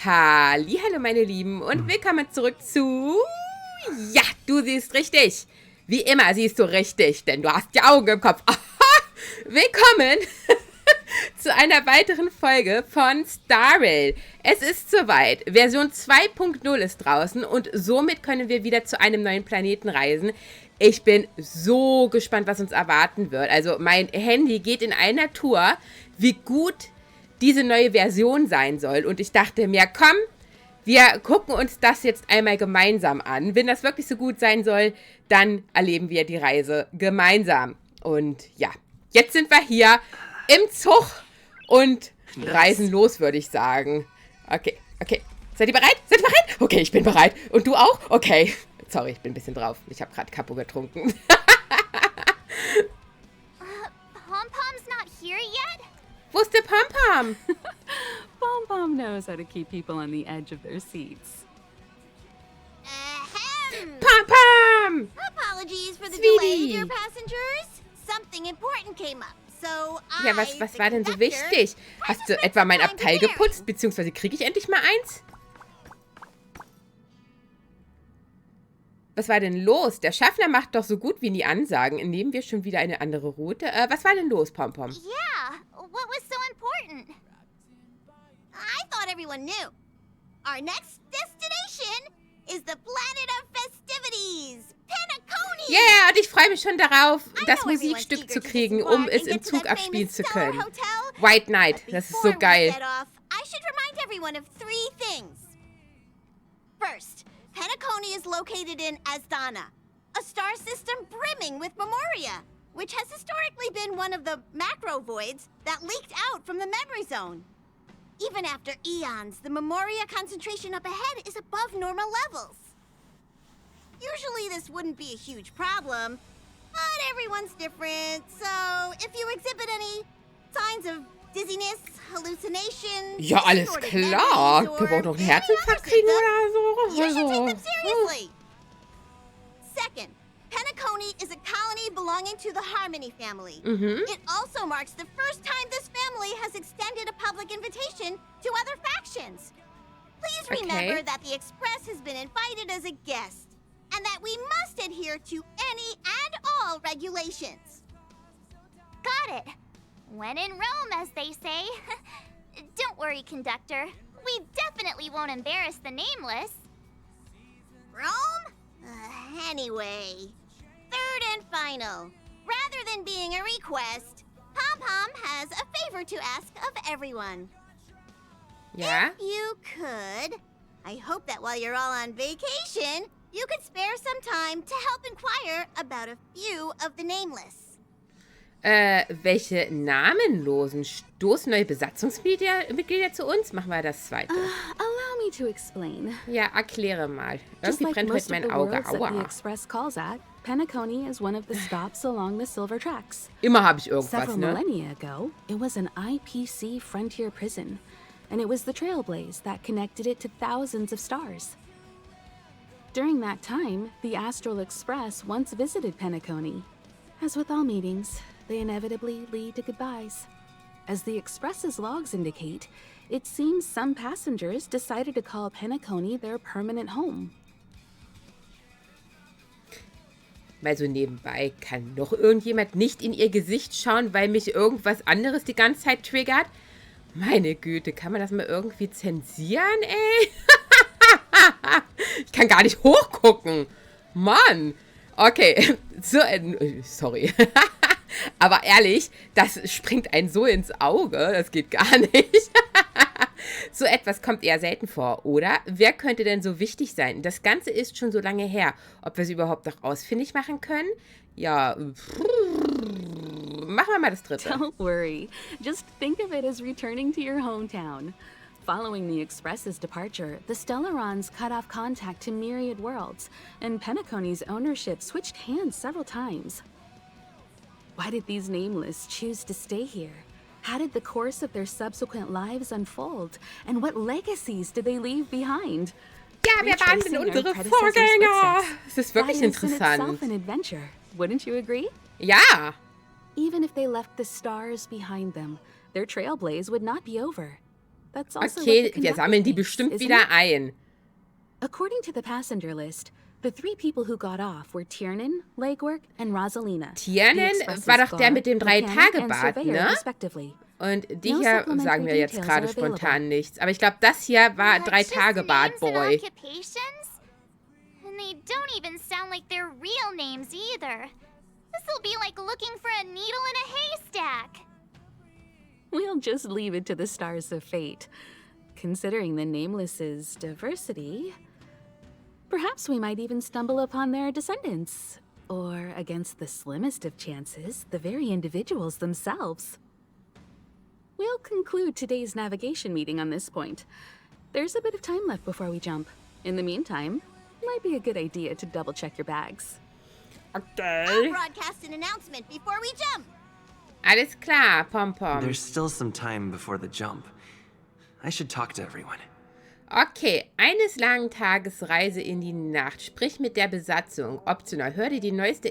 Hallihallo, meine Lieben, und willkommen zurück zu... Ja, du siehst richtig. Wie immer siehst du richtig, denn du hast die Augen im Kopf. Aha! Willkommen zu einer weiteren Folge von Star Rail. Es ist soweit. Version 2.0 ist draußen und somit können wir wieder zu einem neuen Planeten reisen. Ich bin so gespannt, was uns erwarten wird. Also mein Handy geht in einer Tour, wie gut diese neue Version sein soll. Und ich dachte mir, komm, wir gucken uns das jetzt einmal gemeinsam an. Wenn das wirklich so gut sein soll, dann erleben wir die Reise gemeinsam. Und ja, jetzt sind wir hier im Zug und reisen los, würde ich sagen. Okay. Seid ihr bereit? Okay, ich bin bereit. Und du auch? Okay. Sorry, ich bin ein bisschen drauf. Ich habe gerade Capo getrunken. Pom-Pom's not here yet? Wo ist der Pom-Pom? Pom-Pom knows how to keep people on the edge of their seats. Ahem. Pom-Pom! Apologies for the Sweetie. delay, dear passengers. Something important came up, so Ja, was war denn so wichtig? Hast du etwa mein Abteil geputzt? Beziehungsweise kriege ich endlich mal eins? Was war denn los? Der Schaffner macht doch so gut wie nie Ansagen. Nehmen wir schon wieder eine andere Route? Was war denn los, Pom-Pom? Yeah, what was so important? I thought everyone knew. Our next destination is the planet of festivities, Penacony. Yeah, und ich freue mich schon darauf, das Musikstück zu kriegen, um es im Zug abspielen zu können. White Night, das ist so geil. I should remind everyone of 3 things. First, Penacony is located in Asdana, a star system brimming with memoria, which has historically been one of the macro voids that leaked out from the memory zone. Even after eons, the memoria concentration up ahead is above normal levels. Usually this wouldn't be a huge problem, but everyone's different, so if you exhibit any signs of dizziness, hallucinations, Ja, alles klar. Wir wollen doch einen Herzinfarkt kriegen oder so. you should take them seriously. Second, Penacony is a colony belonging to the Harmony family. It also marks the first time this family has extended a public invitation to other factions. Please remember that the Express has been invited as a guest, and that we must adhere to any and all regulations. Got it. When in Rome, as they say. Don't worry, conductor. We definitely won't embarrass the nameless. Rome? Anyway, third and final. Rather than being a request, Pom-Pom has a favor to ask of everyone. Ja? If you could, I hope that while you're all on vacation, you could spare some time to help inquire about a few of the nameless. Welche namenlosen stoßen neue Besatzungsmitglieder zu uns? Machen wir das zweite. Allow me to explain. Ja, erkläre mal. Just Irgendwie like brennt most heute of mein the Auge. worlds that the Aua. Express calls at, Penacony is one of the stops along the Silver Tracks. Immer habe ich irgendwas, Several ne? millennia ago, it was an IPC frontier prison, and it was the trailblaze that connected it to thousands of stars. During that time, the Astral Express once visited Penacony. As with all meetings, they inevitably lead to goodbyes. As the Express's logs indicate, it seems some passengers decided to call Penacony their permanent home. Mal so nebenbei, kann noch irgendjemand nicht in ihr Gesicht schauen, weil mich irgendwas anderes die ganze Zeit triggert? Meine Güte, kann man das mal irgendwie zensieren, ey? Ich kann gar nicht hochgucken. Mann. Okay, so, sorry. Aber ehrlich, das springt einen so ins Auge, das geht gar nicht. So etwas kommt eher selten vor, oder? Wer könnte denn so wichtig sein? Das Ganze ist schon so lange her. Ob wir es überhaupt noch ausfindig machen können? Ja, machen wir mal das dritte. Don't worry. Just think of it as returning to your hometown. Following the Express's departure, the Stellarons cut off contact to myriad worlds, and Penacony's ownership switched hands several times. Why did these nameless choose to stay here? How did the course of their subsequent lives unfold? And what legacies did they leave behind? Ja, wir waren in unsere Vorgänger. Es ist wirklich interessant. An adventure, wouldn't you agree? Ja. Even if they left the stars behind them, their trailblaze would not be over. That's also Okay, what the wir conductor sammeln die thinks, bestimmt isn't wieder it? ein. According to the passenger list, the 3 people who got off were Tiernan, Legwork, and Rosalina. Tiernan war doch der mit dem 3-Tage-Bad, ne? Und die No hier supplementary sagen mir jetzt details gerade are available. spontan nichts. Aber ich glaube, das hier war Just names and 3-Tage-Bad-Boy. occupations? And they don't even sound like they're real names either. This'll be like looking for a needle in a haystack. We'll just leave it to the stars of fate. Considering the Nameless's diversity, perhaps we might even stumble upon their descendants. Or, against the slimmest of chances, the very individuals themselves. We'll conclude today's navigation meeting on this point. There's a bit of time left before we jump. In the meantime, might be a good idea to double-check your bags. I'll Okay. broadcast an announcement before we jump. Alles klar, Pompom. There's still some time before the jump. I should talk to everyone. Okay, eines langen Tages Reise in die Nacht. Sprich mit der Besatzung. Optional. Hör dir die neueste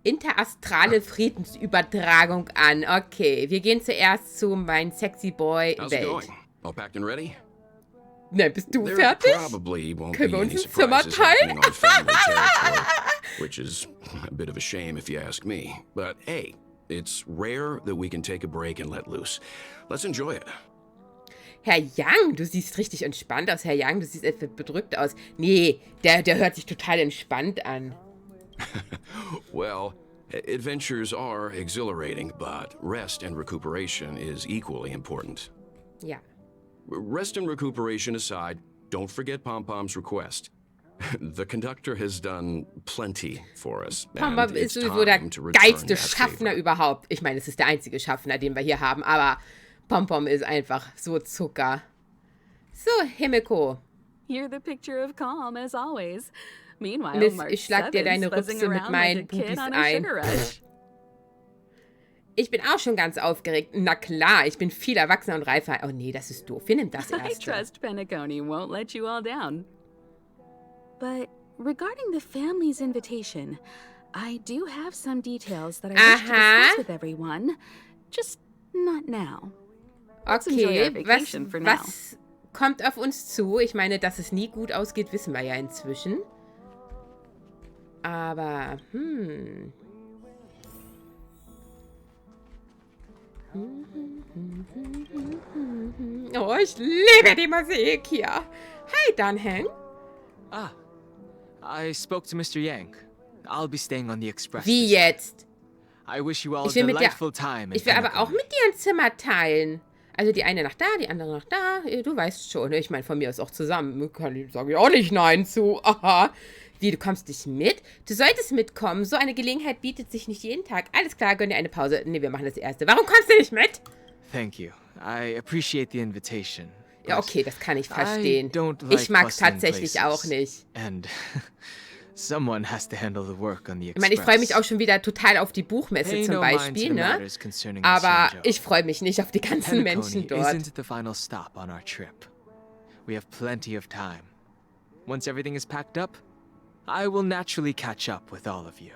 interastrale Friedensübertragung an. Okay, wir gehen zuerst zu mein Sexy Boy How's it Welt. going? All packed and ready? Ne, bist du There fertig? probably won't Können be wir any uns ein Zimmer surprises teilen? happening on family territory, which is a bit of a shame if you ask me. But hey, it's rare that we can take a break and let loose. Let's enjoy it. Herr Young, du siehst richtig entspannt aus. Herr Young, du siehst etwas bedrückt aus. Nee, der hört sich total entspannt an. Well, adventures are exhilarating, but rest and recuperation is equally important. Ja. Rest and recuperation aside, don't forget Pom-Pom's request. The conductor has done plenty for us. Pompom and ist it's sowieso der time to return geilste that Schaffner favor. überhaupt. Ich meine, es ist der einzige Schaffner, den wir hier haben, aber Pompom ist einfach so Zucker. So, Himiko. You're the picture of calm, as always. Meanwhile, Miss, Mark ich schlag dir 7's deine buzzing Rübse mit around meinen like a kid Bubis on a ein. sugar rush. Ich bin auch schon ganz aufgeregt. Na klar, ich bin viel erwachsener und reifer. Oh nee, das ist doof. Wir nehmen das I erste. trust Penacony won't let you all down. But regarding the family's invitation, I do have some details that I wish to Aha. discuss with everyone. Just not now. Let's enjoy Okay, our vacation for now. was kommt auf uns zu? Ich meine, dass es nie gut ausgeht, wissen wir ja inzwischen. Aber, Oh, ich liebe die Musik hier. Hi, Dunhang. Ah, I spoke to Mr. Yang. I'll be staying on the express. Wie jetzt? I wish you all a Ich will mit der, delightful time. in ich will aber auch Penacony. mit dir ein Zimmer teilen. Also die eine nach da, die andere nach da. Du weißt schon, ne? Ich meine, von mir ist auch zusammen. Sage ich auch nicht nein zu. Aha. Wie, du kommst nicht mit? Du solltest mitkommen. So eine Gelegenheit bietet sich nicht jeden Tag. Alles klar, gönn dir eine Pause. Ne, wir machen das erste. Warum kommst du nicht mit? Thank you. I appreciate the invitation. Ja, but okay, das kann ich verstehen. I don't like Ich mag's bustling tatsächlich places. auch nicht. And someone has to handle the work on the Ich express. meine, ich freue mich auch schon wieder total auf die Buchmesse Pay zum no mind to Beispiel, the ne? matters concerning the Aber Sanjo. ich freue mich nicht auf die ganzen Menschen Penacony dort. isn't the final stop on our trip. We have plenty of time. Once everything is packed up, I will naturally catch up with all of you.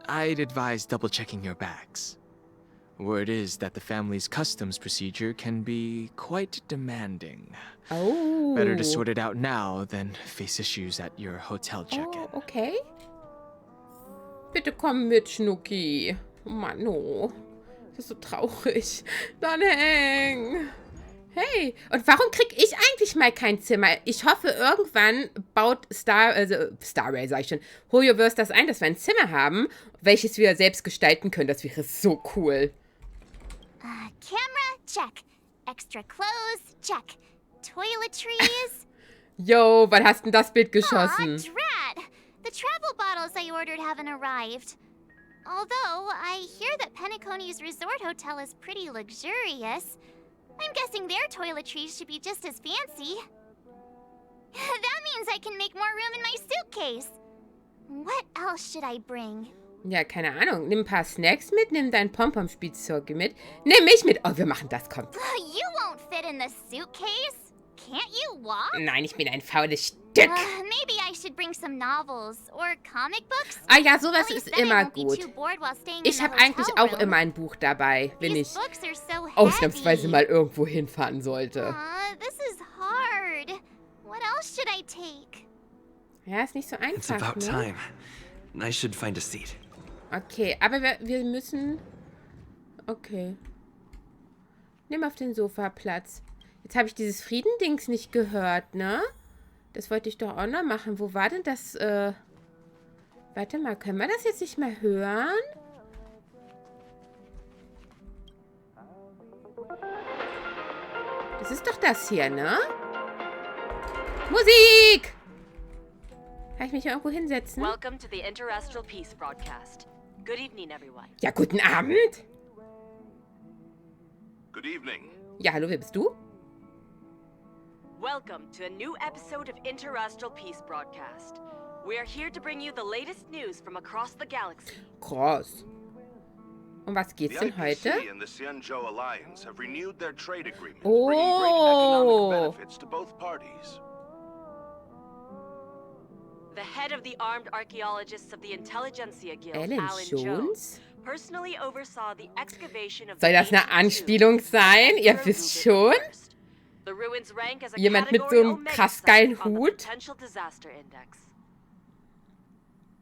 I'd advise double-checking your bags. Word is that the family's customs procedure can be quite demanding. Oh. Better to sort it out now than face issues at your hotel check-in. Oh, okay. Bitte komm mit, Schnucki. Oh Mann, oh. Das ist so traurig. Dann häng. Hey, und warum krieg ich eigentlich mal kein Zimmer? Ich hoffe, irgendwann baut Star Rail, sag ich schon, Hoyoverse das ein, dass wir ein Zimmer haben, welches wir selbst gestalten können. Das wäre so cool. Camera, check. Extra clothes, check. Toiletries. Yo, wann hast denn das Bild Aw, geschossen? drat! The travel bottles I ordered haven't arrived. Although, I hear that Penacony's resort hotel is pretty luxurious. I'm guessing their toiletries should be just as fancy. That means I can make more room in my suitcase. What else should I bring? Ja, keine Ahnung. Nimm ein paar Snacks mit, nimm dein Pompom-Spielzeug mit. Nimm mich mit. Oh, wir machen das, komm. You won't fit in the suitcase. Can't you walk? Nein, ich bin ein faules Stück. Maybe I should bring some novels or comic books. Ah ja, sowas At least ist then I immer won't be gut. too bored while staying in Ich the habe eigentlich hotel auch room. immer ein Buch dabei, wenn ich These books are so ausnahmsweise heavy. mal irgendwo hinfahren sollte. This is hard. What else should I take? Ja, ist nicht so It's einfach, about ne? time. I should find a seat. Okay, aber wir müssen... Okay. Nimm auf den Sofa Platz. Jetzt habe ich dieses Friedendings nicht gehört, ne? Das wollte ich doch auch noch machen. Wo war denn das, Warte mal, können wir das jetzt nicht mehr hören? Das ist doch das hier, ne? Musik! Kann ich mich hier irgendwo hinsetzen? Welcome to the Interastral Peace broadcast. Good evening, everyone. Ja, guten Abend. Good evening. Ja, hallo, wer bist du? Welcome to a new episode of Interastral Peace broadcast. We are here to bring you the latest news from across the galaxy. Krass. Um was geht's The denn heute? IPC and the Xianzhou Alliance have renewed their trade agreement, Oh. bringing great economic benefits to both parties. The head of the Armed Archaeologists of the Intelligentsia Guild, Alan Alan Jones? Jones, personally oversaw the excavation of Soll the das eine ancient Anspielung tombs sein? of Ihr Emperor wisst Rupert schon. I. The ruins rank as a Jemand mit so Category einem Omega krass site geilen on the Hut? Potential Disaster Index.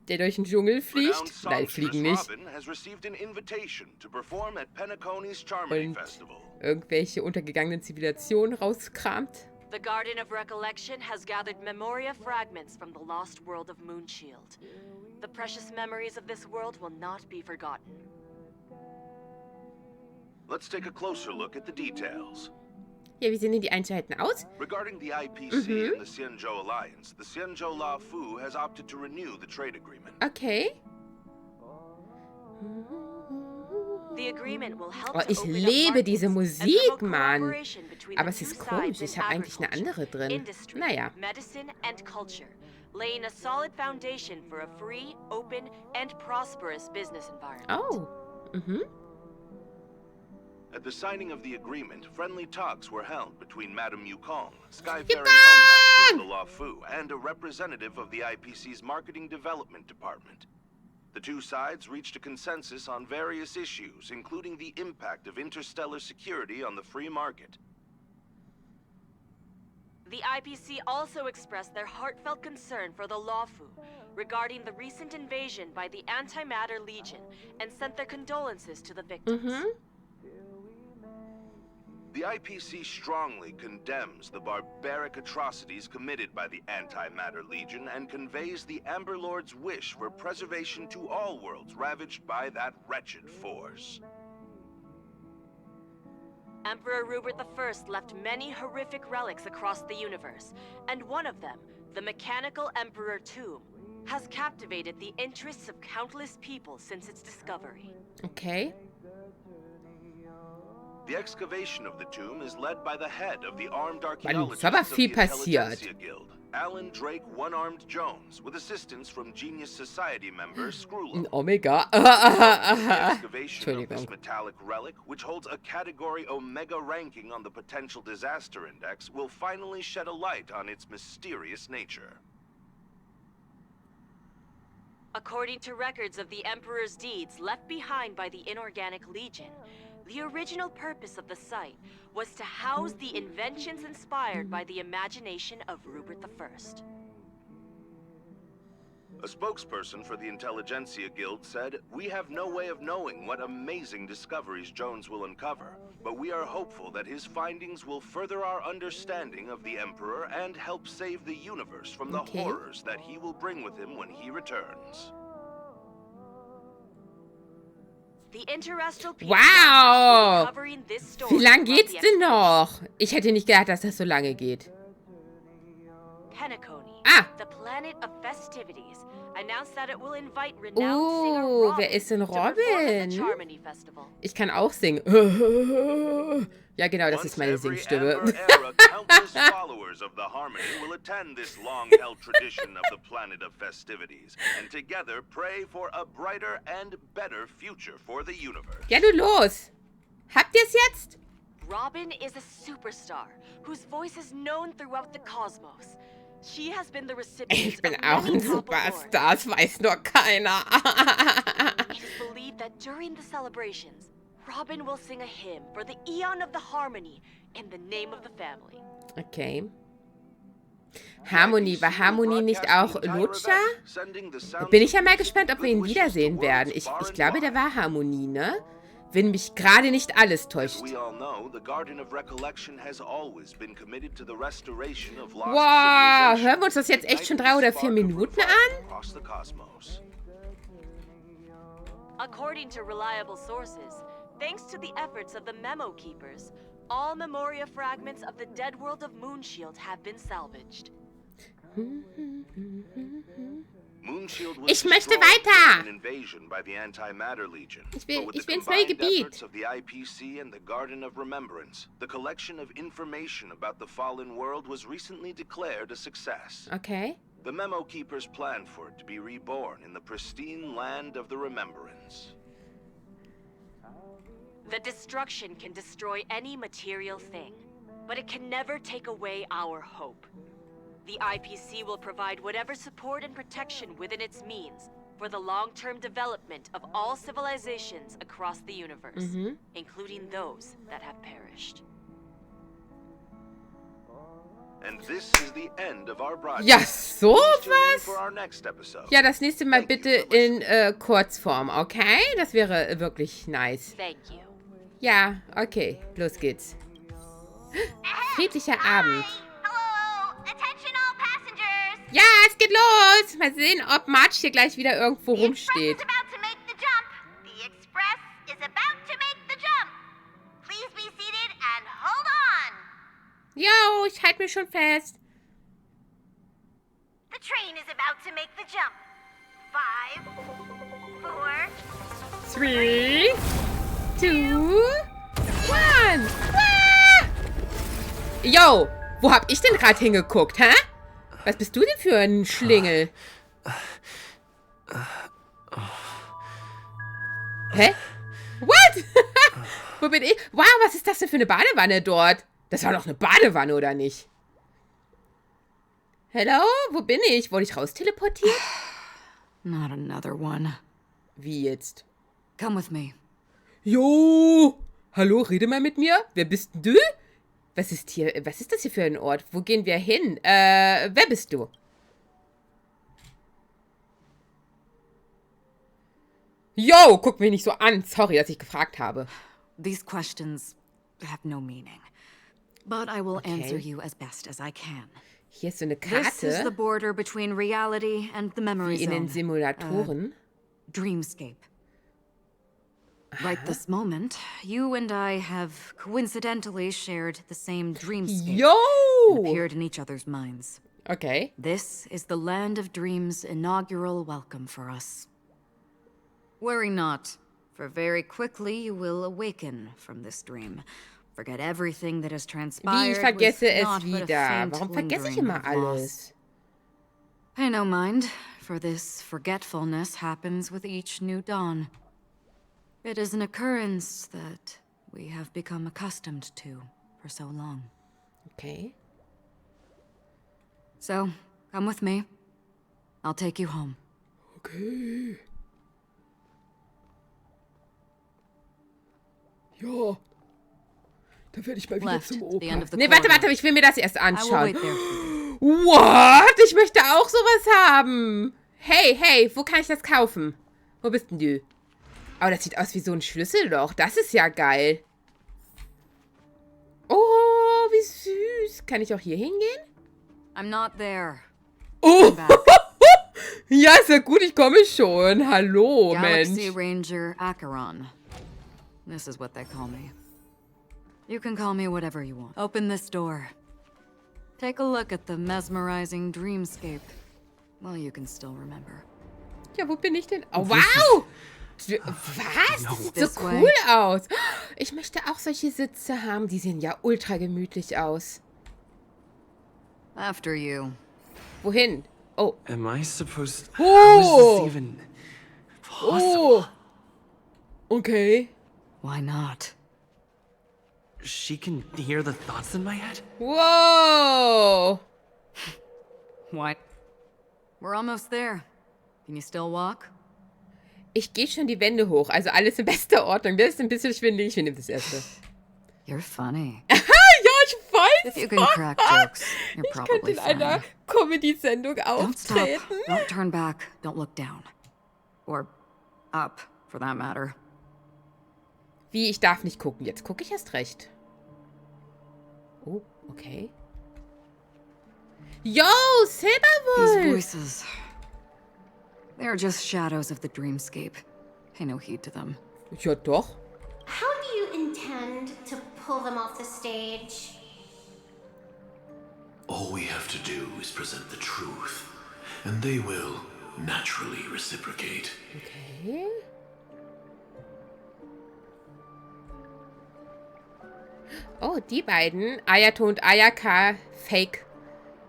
Der durch den Dschungel fliegt? Renowned Nein, songstress fliegen nicht. Robin has received an invitation to perform at Penacony's Charmony Und Festival. irgendwelche untergegangenen Zivilisationen rauskramt. The Garden of Recollection has gathered memoria fragments from the lost world of Moonshield. The precious memories of this world will not be forgotten. Let's take a closer look at the details. Ja, wie sehen denn die Einzelheiten aus? Regarding the IPC and the Xianzhou Alliance, the Xianzhou La Fu has opted to renew the trade agreement. Okay. The agreement will help Oh, to ich open up liebe diese markets and Musik, promote Mann. cooperation between Aber the es ist two komisch, sides ich in habe eigentlich eine agriculture, andere drin. industry, Naja. medicine and culture, laying a solid foundation for a free, open and prosperous business environment. Oh. Mhm. At the signing of the agreement, friendly talks were held between Madame Yukong, Skyfaring Yukong! Helmmaster of the La Fu, and a representative of the IPC's Marketing Development Department. The two sides reached a consensus on various issues, including the impact of interstellar security on the free market. The IPC also expressed their heartfelt concern for the Lawfu regarding the recent invasion by the Antimatter Legion and sent their condolences to the victims. Mhm. The IPC strongly condemns the barbaric atrocities committed by the Antimatter Legion and conveys the Amber Lord's wish for preservation to all worlds ravaged by that wretched force. Emperor Rupert I left many horrific relics across the universe, and one of them, the Mechanical Emperor Tomb, has captivated the interests of countless people since its discovery. Okay. The excavation of the tomb is led by the head of the Armed Mann, Archaeologists ist aber of the viel passiert. Intelligentsia Guild, Alan Drake One-Armed Jones, with assistance from Genius Society member Screwlo. Ein Omega. The excavation of this Entschuldigung. metallic relic, which holds a Category Omega ranking on the Potential Disaster Index, will finally shed a light on its mysterious nature. According to records of the Emperor's deeds left behind by the Inorganic Legion, the original purpose of the site was to house the inventions inspired by the imagination of Rupert I. A spokesperson for the Intelligentsia Guild said, "We have no way of knowing what amazing discoveries Jones will uncover, but we are hopeful that his findings will further our understanding of the Emperor and help save the universe from the Okay. horrors that he will bring with him when he returns." The Interastral Peace Wow! Broadcast will be covering this story Wie lang throughout geht's the denn expedition. noch? Ich hätte nicht gedacht, dass das so lange geht. Penacony, Ah. the planet of festivities, announced that it will invite renowned singer Oh, Robin wer ist denn to perform at Robin? the Charmony Festival. Ich kann auch singen. Ja, genau, das Once ist meine every Singstimme. Amber era, countless followers of the Harmony will attend this long-held tradition of the planet of festivities, and together pray for a brighter and better future for the universe. Ja, du los. Habt ihr's jetzt? Robin is a superstar whose voice is known throughout the cosmos. She has been the recipient Ich bin of auch many ein top awards. Superstar, das weiß nur keiner. It is believed that during the celebrations, Robin will sing a hymn for the Eon of the Harmony in the name of the family. Okay. Harmony, war Harmony nicht auch Lutscher? Bin ich ja mal gespannt, ob wir ihn wiedersehen werden. Ich glaube, der war Harmony, ne? Wenn mich gerade nicht alles täuscht. Wow, hören wir uns das jetzt echt schon 3 oder 4 Minuten an? According to reliable sources, thanks to the efforts of the Memo Keepers, all Memoria fragments of the dead world of Moonshield have been salvaged. Ich möchte weiter! Ich will ins neue Gebiet. Of the IPC and the Garden of Remembrance, the collection of information about the fallen world was recently declared a success. Okay. The Memo Keepers planned for it to be reborn in the pristine land of the Remembrance. The destruction can destroy any material thing, but it can never take away our hope. The IPC will provide whatever support and protection within its means for the long-term development of all civilizations across the universe, including those that have perished. And this is the end of our broadcast. Ja, sowas? For our next episode. Ja, das nächste Mal bitte in Kurzform, okay? Das wäre wirklich nice. Thank you. Ja, okay, los geht's. Friedlicher Abend. Hello! Attention all passengers! Ja, es geht los. Mal sehen, ob Marge hier gleich wieder irgendwo The express rumsteht. is about to make the jump. The express is about to make the jump. Please be seated and hold on. Jo, ich halte mich schon fest. The train is about to make the jump. 5, 4, 3, 2, 1. Jo, wo hab ich denn gerade hingeguckt, hä? Was bist du denn für ein Schlingel? Hä? What? Wo bin ich? Wow, was ist das denn für eine Badewanne dort? Das war doch eine Badewanne, oder nicht? Hello? Wo bin ich? Wurde ich rausteleportiert? Not another one. Wie jetzt? Come with me. Jo! Hallo, rede mal mit mir. Wer bist du? Was ist das hier für ein Ort? Wo gehen wir hin? Wer bist du? Jo, guck mich nicht so an. Sorry, dass ich gefragt habe. These questions have no meaning. But I will answer you as best as I can. Hier ist so eine This is the Karte, border between reality and the memory wie in den zone. Simulatoren. Dreamscape. Right this moment, you and I have coincidentally shared the same dreamscape and Jo! appeared in each other's minds. Okay. This is the Land of Dreams' inaugural welcome for us. Worry not, for very quickly you will awaken from this dream. Forget everything that has Wie, transpired. ich vergesse with es naught but a wieder. faint Warum vergesse ich lingering immer of loss. alles? Pay no mind, for this forgetfulness happens with each new dawn. It is an occurrence that we have become accustomed to for so long. Okay. So, come with me. I'll take you home. Okay. Ja. Da werde ich mal wieder Left, zum the end Opa. of the Nee, warte, corridor. ich will mir das erst I will anschauen. wait there for you. What? Ich möchte auch sowas haben. Hey, wo kann ich das kaufen? Wo bist denn du? Oh, das sieht aus wie so ein Schlüsselloch. Das ist ja geil. Oh, wie süß. Kann ich auch hier hingehen? I'm not there. Oh. Come back. Ja, ist ja gut, ich komme schon. Hallo, Galaxy Mensch. Ranger Acheron. This is what they call me. You can call me whatever you want. Open this door. Take a look at the mesmerizing dreamscape. Well, you can still remember. Ja, wo bin ich denn? Oh, wow. Was? Das sieht This so way. cool aus. Ich möchte auch solche Sitze haben. Die sehen ja ultra gemütlich aus. After you. Wohin? Oh. Am I supposed... Oh. How is this even possible? Oh. Okay. Why not? She can hear the thoughts in my head? Wow. What? We're almost there. Can you still walk? Ich gehe schon die Wände hoch. Also alles in bester Ordnung. Das ist ein bisschen schwindelig. Ich nehme das erste. You're funny. Ja, ich weiß. If you can crack jokes, you're Ich könnte probably in einer fine. Comedy-Sendung Don't stop. auftreten. Don't turn back. Don't look down. Or up, for that matter. Wie, ich darf nicht gucken. Jetzt gucke ich erst recht. Oh, okay. Yo, These Silberwolf! voices. They're just shadows of the dreamscape. Pay no heed to them. Ja, doch. How do you intend to pull them off the stage? All we have to do is present the truth, and they will naturally reciprocate. Okay. Oh, die beiden. Ayato und Ayaka Fake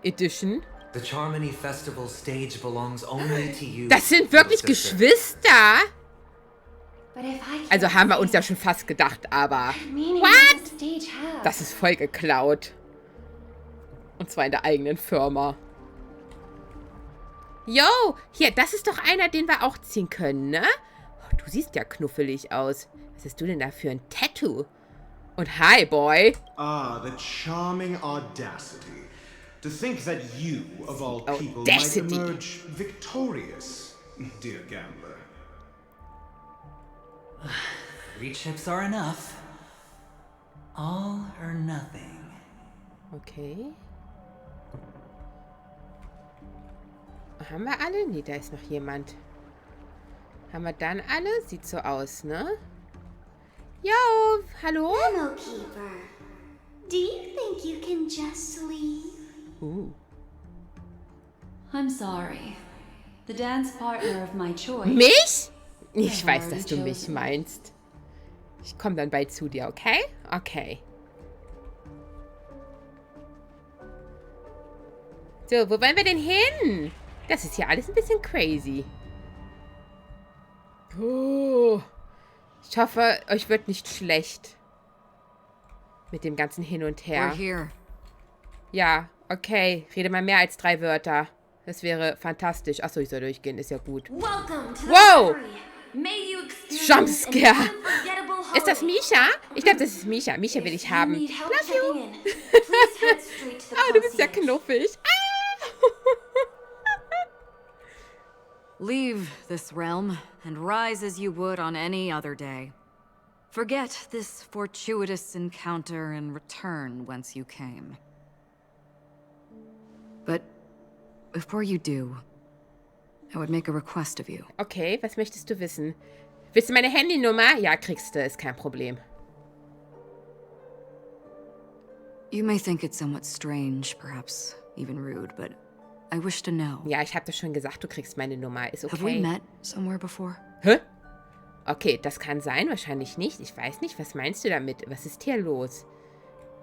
Edition. The Charmony Festival stage belongs only to you. Das sind wirklich little sister. But Geschwister. if I can't Also haben wir see uns ja schon fast gedacht, aber meaning What? does the stage have? das ist voll geklaut. Und zwar in der eigenen Firma. Yo, hier, das ist doch einer, den wir auch ziehen können, ne? Oh, du siehst ja knuffelig aus. Was hast du denn da für ein Tattoo? Und hi, Boy. Ah, the charming audacity. To think that you, of all people, Audacity. might emerge victorious, dear gambler. 3 chips are enough. All or nothing. Okay. Haben wir alle? Nee, da ist noch jemand. Haben wir dann alle? Sieht so aus, ne? Yo, hallo? Hello, Keeper. Do you think you can just leave? I'm sorry. The dance partner of my choice. Mich? Ich weiß, dass du mich meinst. Ich komme dann bald zu dir, okay? Okay. So, wo wollen wir denn hin? Das ist hier alles ein bisschen crazy. Oh. Ich hoffe, euch wird nicht schlecht. Mit dem ganzen Hin und We're Her. here. Ja, okay. Rede mal mehr als 3 Wörter. Das wäre fantastisch. Achso, ich soll durchgehen. Ist ja gut. Welcome to the Wow! referee. May you experience Jumpscare. an unforgettable Ist das holiday. Misha? Ich glaube, das ist Misha. Misha will ich haben. Need help Love checking you. in. Please head straight to the Ah, du bist ja concierge. knuffig. Leave this realm and rise as you would on any other day. Forget this fortuitous encounter and return whence you came. But before you do, I would make a request of you. Okay, was möchtest du wissen? Willst du meine Handynummer? Ja, kriegst du. Ist kein Problem. You may think it somewhat strange, perhaps even rude, but I wish to know. Ja, ich habe das schon gesagt, du kriegst meine Nummer. Ist Have we okay. met somewhere before? Hä? Okay, das kann sein, wahrscheinlich nicht. Ich weiß nicht, was meinst du damit? Was ist hier los?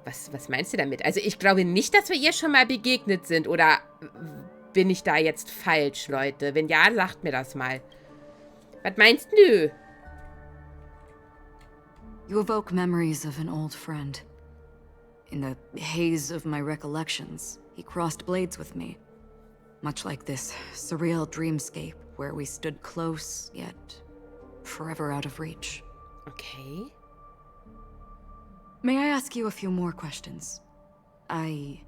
Was meinst du damit? Also ich glaube nicht, dass wir ihr schon mal begegnet sind. Oder bin ich da jetzt falsch, Leute? Wenn ja, sagt mir das mal. Was meinst du? You evoke memories of an old friend. In the haze of my recollections, he crossed blades with me. Much like this surreal dreamscape where we stood close, yet forever out of reach. Okay. May I ask you a few more questions? I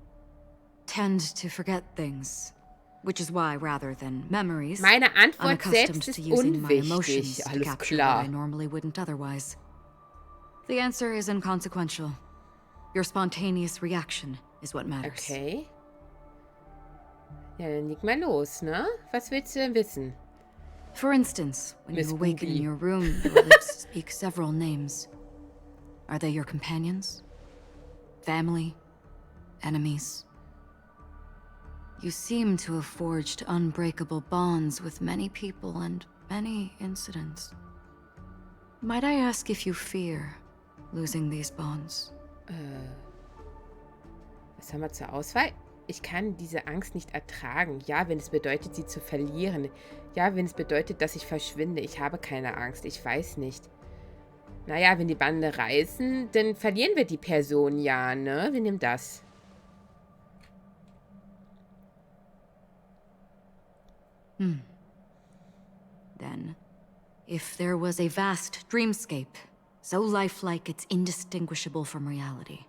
tend to forget things, which is why, rather than memories, Meine I'm Antwort accustomed selbst to ist using my emotions unwichtig. to Alles capture what I klar. normally wouldn't otherwise. The answer is inconsequential. Your spontaneous reaction is what matters. Okay. Ja, dann leg mal los, ne? Was willst du denn wissen? For instance, when Miss you awaken in Booby. your room, your lips speak several names. Are they your companions? Family? Enemies? You seem to have forged unbreakable bonds with many people and many incidents. Might I ask if you fear losing these bonds? Was haben wir zur Auswahl? Ich kann diese Angst nicht ertragen. Ja, wenn es bedeutet, sie zu verlieren. Ja, wenn es bedeutet, dass ich verschwinde. Ich habe keine Angst. Ich weiß nicht. Naja, wenn die Bande reißen, dann verlieren wir die Person ja, ne? Wir nehmen das. Then, if there was a vast dreamscape, so lifelike it's indistinguishable from reality.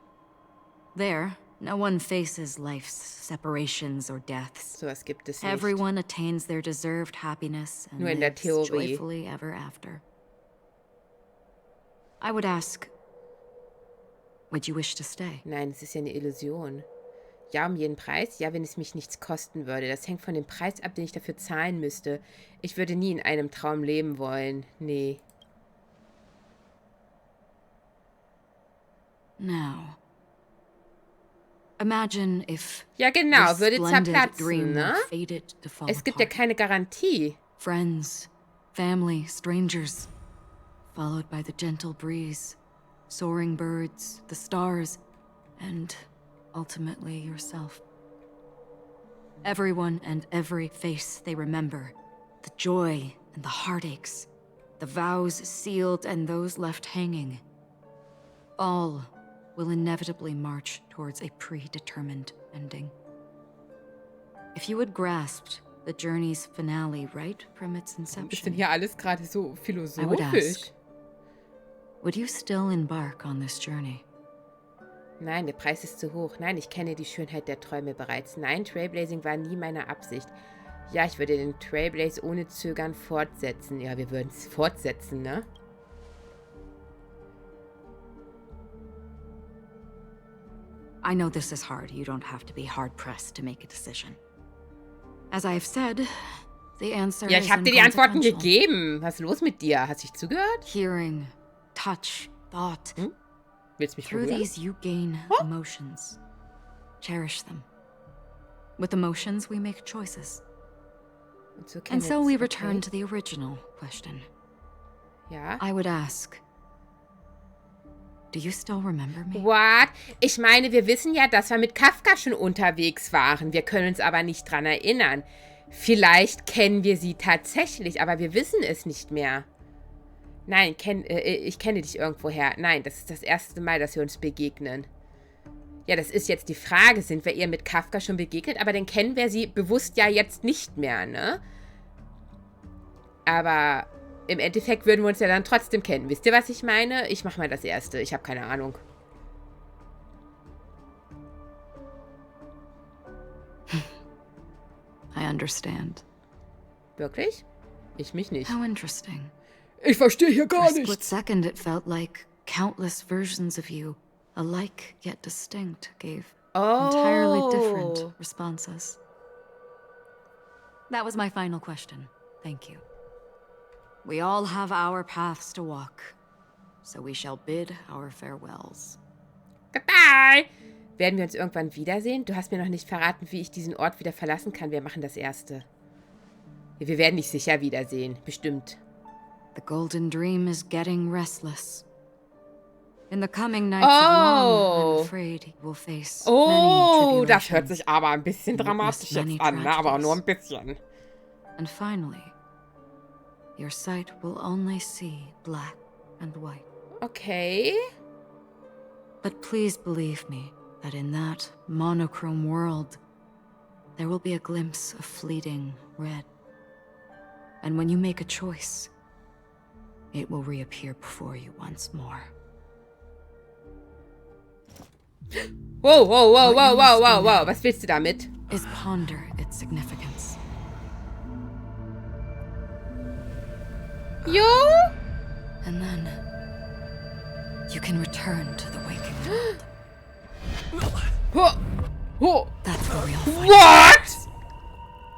There, no one faces life's separations or deaths. Sowas gibt es nicht. Everyone attains their deserved happiness and Nur in der lives Theorie. joyfully ever after. I would ask, would you wish to stay? Nein, es ist ja eine Illusion. Ja, um jeden Preis? Ja, wenn es mich nichts kosten würde. Das hängt von dem Preis ab, den ich dafür zahlen müsste. Ich würde nie in einem Traum leben wollen. Nee. Now, imagine if ja, genau, this würde splendid zerplatzen, dream ne? faded to fall Es gibt ja apart. keine Garantie. Friends, family, strangers, followed by the gentle breeze, soaring birds, the stars, and ultimately yourself. Everyone and every face they remember, the joy and the heartaches, the vows sealed and those left hanging, all will inevitably march towards a predetermined ending. If you had grasped the journey's finale right from its Ist denn inception, hier alles gerade so I would philosophisch? ask, would you still embark on this journey? Nein, der Preis ist zu hoch. Nein, ich kenne die Schönheit der Träume bereits. Nein, Trailblazing war nie meine Absicht. Ja, ich würde den Trailblaze ohne Zögern fortsetzen. Ja, wir würden es fortsetzen, ne? I know this is hard. You don't have to be hard-pressed to make a decision. As I have said, the answer Ja, is ich habe dir die Antworten inconsequential. gegeben. Was ist los mit dir? Hast du dich zugehört? Hearing, touch, thought. Willst du mich Through berühren? these you gain emotions. Cherish them. With emotions we make choices. Und so, And so we okay. return to the original question. Ja. I would ask, do you still remember me? What? Ich meine, wir wissen ja, dass wir mit Kafka schon unterwegs waren. Wir können uns aber nicht dran erinnern. Vielleicht kennen wir sie tatsächlich, aber wir wissen es nicht mehr. Nein, ich kenne dich irgendwoher. Nein, das ist das erste Mal, dass wir uns begegnen. Ja, das ist jetzt die Frage. Sind wir ihr mit Kafka schon begegnet? Aber dann kennen wir sie bewusst ja jetzt nicht mehr, ne? Aber im Endeffekt würden wir uns ja dann trotzdem kennen. Wisst ihr, was ich meine? Ich mach mal das erste. Ich habe keine Ahnung. I understand. Wirklich? Ich mich nicht. How interesting. Ich verstehe hier For gar a split nichts. second, it felt like countless versions of you, alike yet distinct, gave entirely different responses. That was my final question. Thank you. We all have our paths to walk, so we shall bid our farewells. Goodbye! Werden wir uns irgendwann wiedersehen? Du hast mir noch nicht verraten, wie ich diesen Ort wieder verlassen kann. Wir machen das Erste. Wir werden dich sicher wiedersehen. Bestimmt. The golden dream is getting restless. In the coming nights of long, I'm afraid he will face Oh, many das hört tribulations. sich aber ein bisschen dramatisch many jetzt an, ne? Aber nur ein bisschen. And finally, your sight will only see black and white. Okay. But please believe me that in that monochrome world, there will be a glimpse of fleeting red. And when you make a choice, it will reappear before you once more. Wow, wow, wow, wow, wow, wow, wow. Was willst du damit? Is ponder its significance. Jo? And then you can return to the waking world. Oh, oh. That's where we all find What?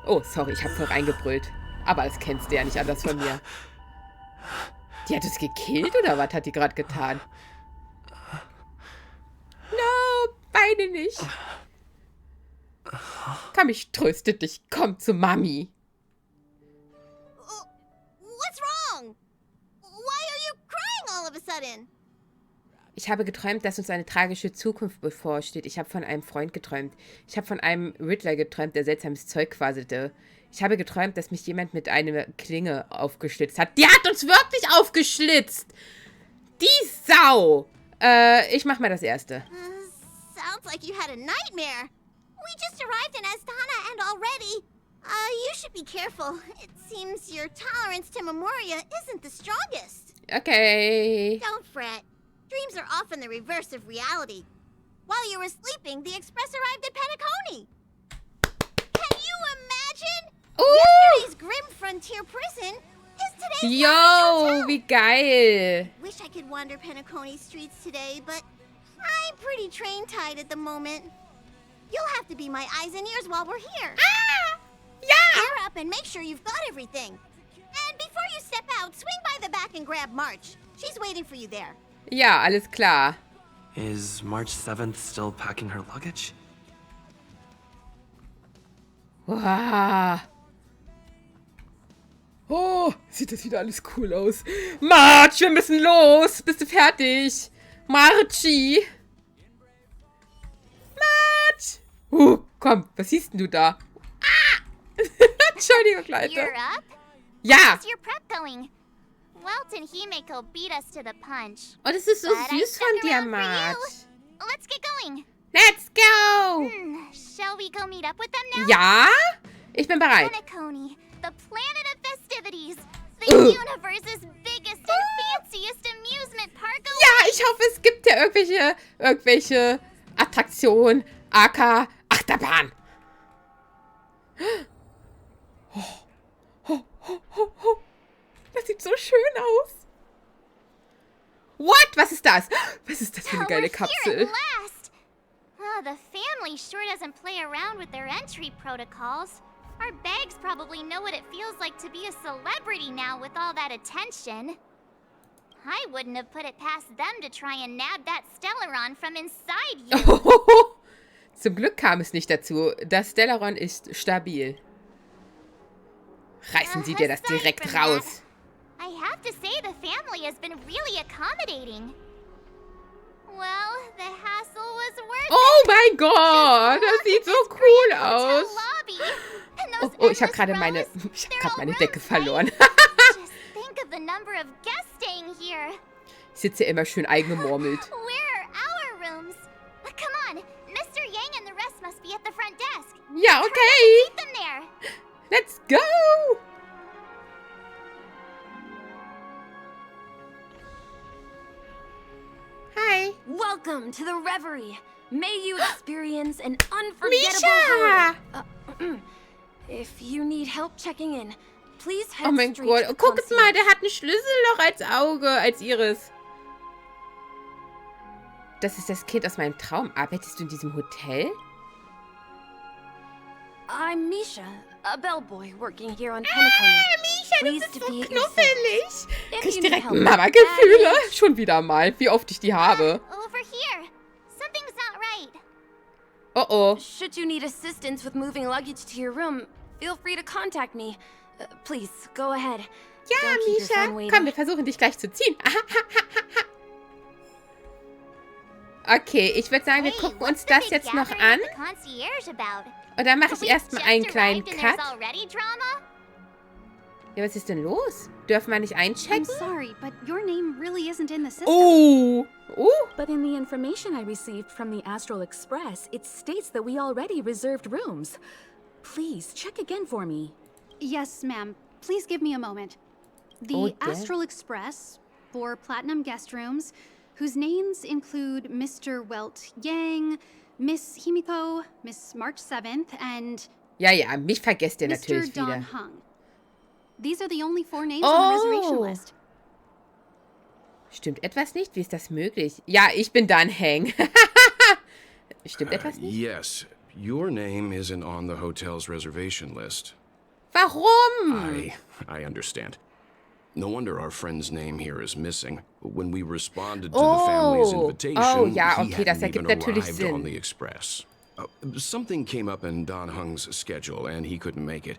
Oh, sorry, ich hab voll reingebrüllt. Aber das kennst du ja nicht anders von mir. Die hat es gekillt oder was hat die gerade getan? No, beide nicht. Komm, ich tröste dich. Komm zu Mami. What's wrong? Why are you crying all of a sudden? Ich habe geträumt, dass uns eine tragische Zukunft bevorsteht. Ich habe von einem Freund geträumt. Ich habe von einem Riddler geträumt, der seltsames Zeug quasselte. Ich habe geträumt, dass mich jemand mit einer Klinge aufgeschlitzt hat. Die hat uns wirklich aufgeschlitzt! Die Sau! Ich mach mal das erste. Sounds like you had a nightmare. We just arrived in Astana and already... you should be careful. It seems your tolerance to Memoria isn't the strongest. Okay. Don't fret. Dreams are often the reverse of reality. While you were sleeping, the express arrived at Penacony. Can you imagine? Yesterday's grim frontier prison is today's Yo, wie geil. Wish I could wander Penacony streets today, but I'm pretty train-tied at the moment. You'll have to be my eyes and ears while we're here. Yeah! Gear up and make sure you've got everything. And before you step out, swing by the back and grab March. She's waiting for you there. Ja, alles klar. Is March 7th still packing her luggage? Wow. Oh, sieht das wieder alles cool aus. March, wir müssen los. Bist du fertig? Marchi. March. Komm, was siehst denn du da? Entschuldigung, Leute. You're up? Ja. How's your prep going? Welt and Himeko beat us to the punch. Oh, das ist so But süß von dir, March. Let's get going. Let's go. Shall we go meet up with them now? Ja, ich bin bereit. Penacony, the planet of festivities. The universe's biggest and fanciest amusement park. Ja, ich hoffe, es gibt ja irgendwelche Attraktionen, aka Achterbahn. Das sieht so schön aus. What? Was ist das? Was ist das für eine geile Kapsel? The family sure doesn't play around with their entry protocols. Our bags probably know what it feels like to be a celebrity now with all that attention. I wouldn't have put it past them to try and nab that Stellaron from inside you. Zum Glück kam es nicht dazu. Das Stellaron ist stabil. Reißen Sie dir das direkt raus. I have to say the family has been really accommodating. Well, the hassle was worth it. Oh mein Gott, das sieht so cool aus. Oh, ich habe gerade meine Decke verloren. Just think of the number of guests staying here. Ich sitze immer schön eingemurmelt. Where are our rooms? Come on, Mr. Yang and the rest must be at the front desk. Ja, okay. Meet them there. Let's go. Hi. Welcome to the Reverie. May you experience an unforgettable holiday. If you need help checking in, please head Oh mein Gott. Oh, guck mal, der hat ein Schlüsselloch als Auge, als Iris. Das ist das Kind aus meinem Traum. Arbeitest du in diesem Hotel? I'm Misha, a bellboy working here on Penacony. Misha, Pleased du to bist be so at your knuffelig. service. Krieg direkt Mama-Gefühle. Schon wieder mal. Wie oft ich die habe. Over here. Something's not right. Oh oh. Should you need assistance with moving luggage to your room, feel free to contact me. Please, go ahead. Ja, Don't keep your Misha. friend waiting. Komm, wir versuchen dich gleich zu ziehen. Okay, ich würde sagen, wir gucken uns das jetzt noch an. Und dann mache ich erstmal einen kleinen Cut. Ja, was ist denn los? Dürfen wir nicht einchecken? I'm sorry, but your name really isn't in the system. Oh! But in the information I received from the Astral Express, it states that we already reserved rooms. Please, check again for me. Yes, ma'am. Please give me a moment. The Astral Express, for Platinum guest rooms, whose names include Mr. Welt Yang, Miss Himiko, Miss March 7th, and Ja, mich vergesst ihr Mr. natürlich Don wieder. Hung. These are the only 4 names on the reservation list. Stimmt etwas nicht? Wie ist das möglich? Ja, ich bin Dan Heng. Stimmt etwas nicht? Yes, your name isn't on the hotel's reservation list. Warum? I understand. No wonder our friend's name here is missing. When we responded to the family's invitation, ja, he okay, das hadn't ergibt even natürlich arrived Sinn. on the express. Something came up in Don Hung's schedule, and he couldn't make it.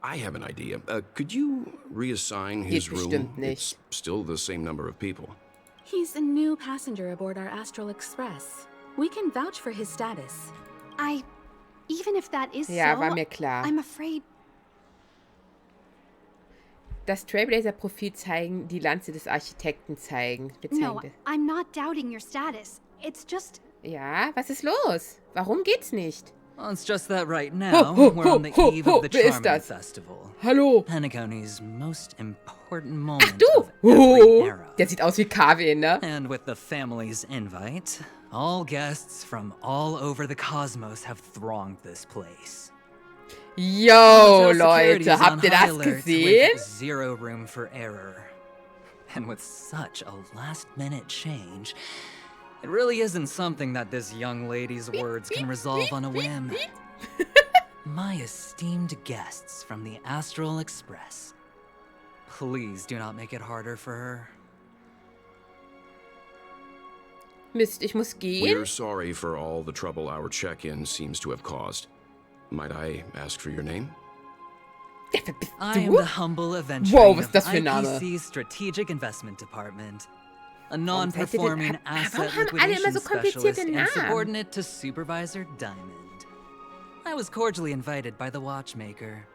I have an idea. Could you reassign his Geht room? bestimmt nicht. It's still the same number of people. He's a new passenger aboard our Astral Express. We can vouch for his status. Even if that is Ja, so, war mir klar. I'm afraid. Das Trailblazer-Profil zeigen, die Lanze des Architekten zeigen. No, I'm not doubting your status. It's just... Ja, was ist los? Warum geht's nicht? Well, it's just that right now, we're on the eve of the Charming Festival. Hallo. Penacony's most important moment du! of every era. Der sieht aus wie Kavin, ne? And with the family's invite, all guests from all over the cosmos have thronged this place. Yo, Leute, habt ihr das gesehen? Zero room for error. And with such a last-minute change, it really isn't something that this young lady's words can resolve on a whim. My esteemed guests from the Astral Express, please do not make it harder for her. Mist, ich muss gehen. We're sorry for all the trouble our check-in seems to have caused. Might I ask for your name? I am the humble adventurer Wow, was ist das für ein Name? IPC's Strategic Investment Department. A non-performing asset Warum haben alle immer liquidation so komplizierte specialist and Namen? subordinate to Supervisor Diamond. I was cordially invited by the watchmaker.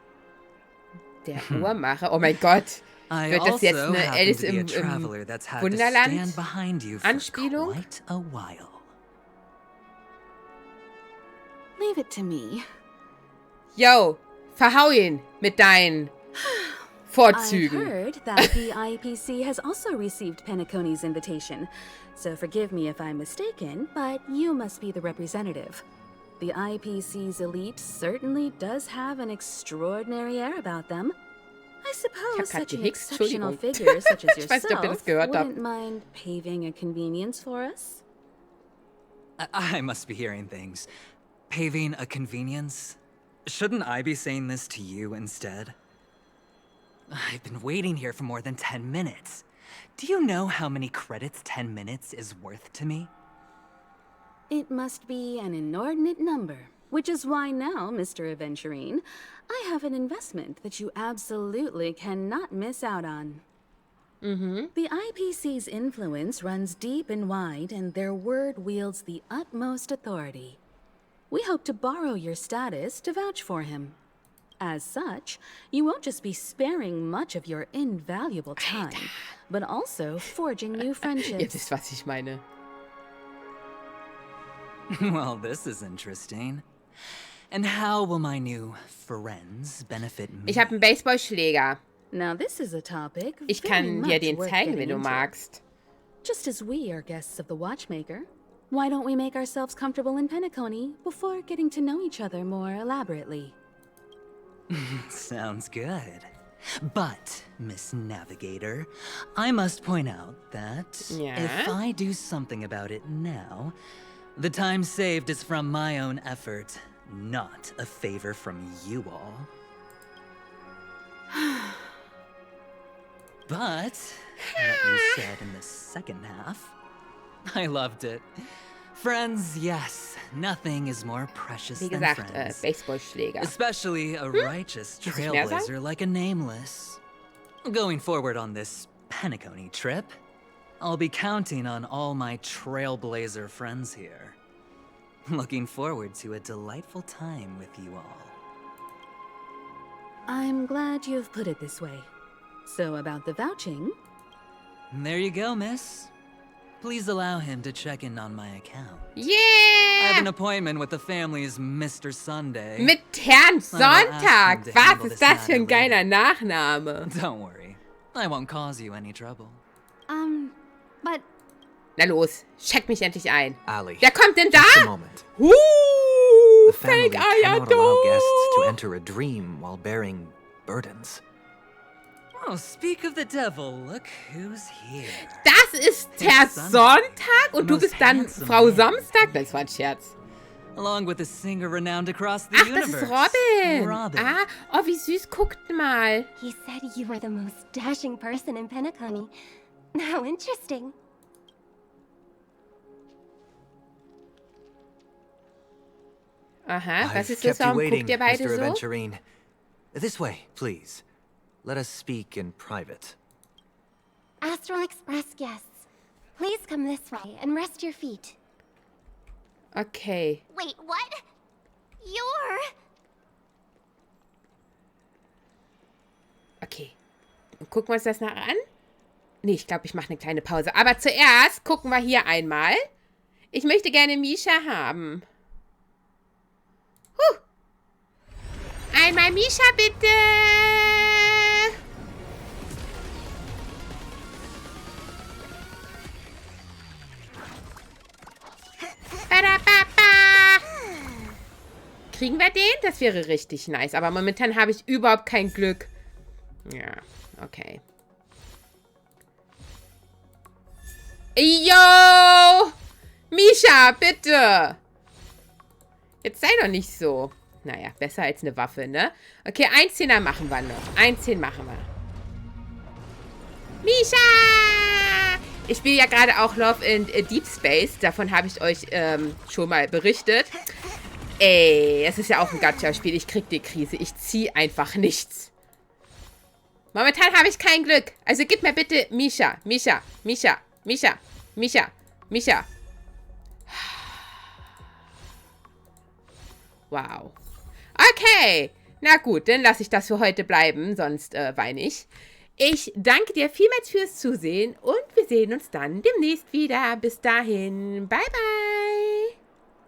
Der Uhrmacher, oh mein Gott. I Wird das jetzt also eine happen Alice to be a im traveler that's had to stand Wunderland behind you for Anspielung? quite a while. Leave it to me. Yo, verhau ihn mit deinen Vorzügen. I've heard that the IPC has also received Penacony's invitation, so forgive me if I'm mistaken, but you must be the representative. The IPC's elite certainly does have an extraordinary air about them. I suppose such an exceptional figure such as yourself wouldn't mind paving a convenience for us? I must be hearing things. Paving a convenience? Shouldn't I be saying this to you instead? I've been waiting here for more than 10 minutes. Do you know how many credits 10 minutes is worth to me? It must be an inordinate number, which is why now, Mr. Aventurine, I have an investment that you absolutely cannot miss out on. The IPC's influence runs deep and wide, and their word wields the utmost authority. We hope to borrow your status to vouch for him. As such, you won't just be sparing much of your invaluable time, but also forging new friendships. Ihr wisst, was ich meine. Well, this is interesting. And how will my new friends benefit me? Ich habe einen Baseballschläger. Now this is a topic Ich kann dir den zeigen, wenn du magst. Just as we are guests of the Watchmaker, why don't we make ourselves comfortable in Penacony before getting to know each other more elaborately? Sounds good. But, Miss Navigator, I must point out that if I do something about it now, the time saved is from my own effort, not a favor from you all. But, what you said in the second half, I loved it. Friends, yes, nothing is more precious Wie than gesagt, friends. Baseballschläger. Especially a righteous trailblazer like a Nameless. Going forward on this Penacony trip, I'll be counting on all my trailblazer friends here. Looking forward to a delightful time with you all. I'm glad you've put it this way. So about the vouching... There you go, miss. Please allow him to check in on my account. Yeah! I have an appointment with the family's Mr. Sunday. Mit Herrn Sonntag! Was ist das für ein geiler Nachname? Don't worry. I won't cause you any trouble. But... Na los, check mich endlich ein. Ali, Wer kommt denn da? just a moment. The family Fake cannot allow guests to Ayado! enter a dream while bearing burdens. Oh, speak of the devil, look who's here. Das ist Herr Sonntag und du bist dann Frau Samstag? Das war ein Scherz. Along with a singer renowned across the Ach, universe. das ist Robin. Robin. Ah, oh, wie süß, guckt mal. He said you were the most dashing person in Penacony. How interesting. Aha, was I've ist los? kept you Warum waiting, guckt ihr beide Mr. so? Aventurine. This way, please. Let us speak in private. Astral Express guests, please come this way and rest your feet. Okay. Wait, what? You're... Okay. gucken wir uns das nachher an. Nee, ich glaube, ich mache eine kleine Pause. Aber zuerst gucken wir hier einmal. Ich möchte gerne Misha haben. Einmal Misha, bitte. Kriegen wir den? Das wäre richtig nice. Aber momentan habe ich überhaupt kein Glück. Ja, okay. Yo! Misha, bitte! Jetzt sei doch nicht so. Naja, besser als eine Waffe, ne? Okay, 1-10er machen wir noch. 1-10 machen wir. Misha! Ich spiele ja gerade auch Love in Deep Space. Davon habe ich euch schon mal berichtet. Ey, es ist ja auch ein Gacha-Spiel. Ich krieg die Krise. Ich ziehe einfach nichts. Momentan habe ich kein Glück. Also gib mir bitte Misha. Misha. Misha. Misha. Misha. Misha. Wow. Okay. Na gut, dann lasse ich das für heute bleiben. Sonst weine ich. Ich danke dir vielmals fürs Zusehen. Und wir sehen uns dann demnächst wieder. Bis dahin. Bye, bye.